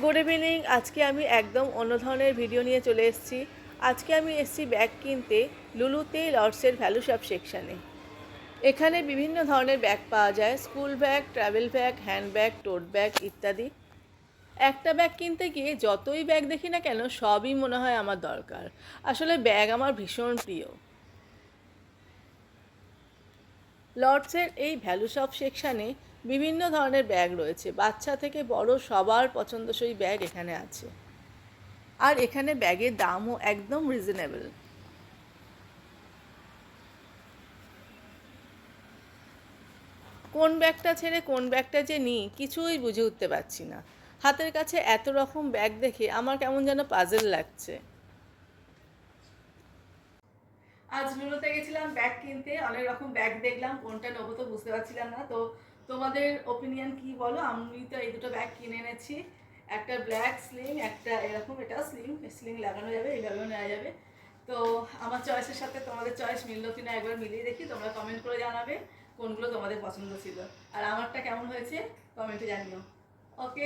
Good evening. আজকে আমি একদম অন্য ধরনের ভিডিও নিয়ে চলে এসেছি। আজকে আমি এসেছি ব্যাগ কিনতে লুলুতে লর্ডসের ভ্যালু শপ সেকশানে। এখানে বিভিন্ন ধরনের ব্যাগ পাওয়া যায়, school bag, travel bag, hand bag, টোট ব্যাগ ইত্যাদি। একটা ব্যাগ কিনতে গিয়ে যতই ব্যাগ দেখি না কেন সবই মনে হয় আমার দরকার। আসলে ব্যাগ আমার ভীষণ প্রিয়। লর্ডসের এই ভ্যালু শপ সেকশানে বিভিন্ন ধরনের ব্যাগ রয়েছে, বাচ্চা থেকে বড় সবার পছন্দসই ব্যাগ এখানে আছে। আর এখানে ব্যাগের দামও একদম রিজনেবল। কোন ব্যাগটা ছেড়ে কোন ব্যাগটা যে নিই কিছুই বুঝে উঠতে পারছি না। হাতের কাছে এত রকম ব্যাগ দেখে আমার কেমন যেন পাজল লাগছে। আজ লুলুতে গেছিলাম ব্যাগ কিনতে, অনেক রকম ব্যাগ দেখলাম, কোনটা নেবো তো বুঝতে পারছিলাম না। তো তোমাদের ওপিনিয়ন কি বলো? আমি তো এই দুটো ব্যাগ কিনে এনেছি, একটা ব্ল্যাক স্লিং, একটা এরকম, এটা স্লিং স্লিং লাগানো যাবে, এইভাবেও নেওয়া যাবে। তো আমার চয়েসের সাথে তোমাদের চয়েস মিললো কিনা একবার মিলিয়ে দেখি, তোমরা কমেন্ট করে জানাবে কোনগুলো তোমাদের পছন্দ ছিল, আর আমারটা কেমন হয়েছে কমেন্টে জানিও। ওকে।